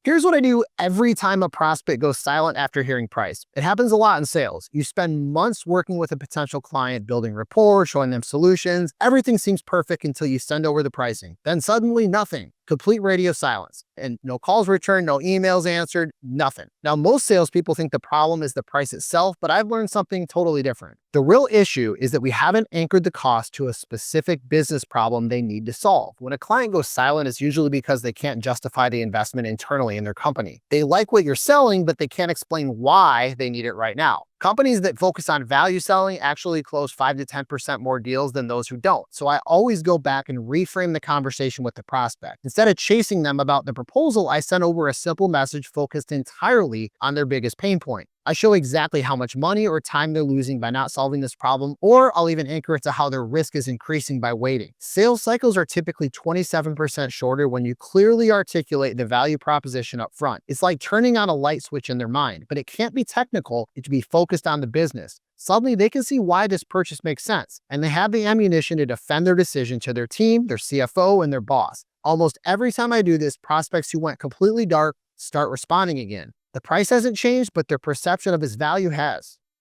Here's what I do every time a prospect goes silent after hearing price. It happens a lot in sales. You spend months working with a potential client, building rapport, showing them solutions. Everything seems perfect until you send over the pricing. Then suddenly, nothing. Complete radio silence. And no calls returned, no emails answered, nothing. Now, most salespeople think the problem is the price itself, but I've learned something totally different. The real issue is that we haven't anchored the cost to a specific business problem they need to solve. When a client goes silent, it's usually because they can't justify the investment internally in their company. They like what you're selling, but they can't explain why they need it right now. Companies that focus on value selling actually close 5 to 10% more deals than those who don't. So I always go back and reframe the conversation with the prospect. Instead of chasing them about the proposal, I send over a simple message focused entirely on their biggest pain point. I show exactly how much money or time they're losing by not solving this problem, or I'll even anchor it to how their risk is increasing by waiting. Sales cycles are typically 27% shorter when you clearly articulate the value proposition up front. It's like turning on a light switch in their mind, but it can't be technical, it should be focused on the business. Suddenly, they can see why this purchase makes sense, and they have the ammunition to defend their decision to their team, their CFO, and their boss. Almost every time I do this, prospects who went completely dark start responding again. The price hasn't changed, but their perception of its value has.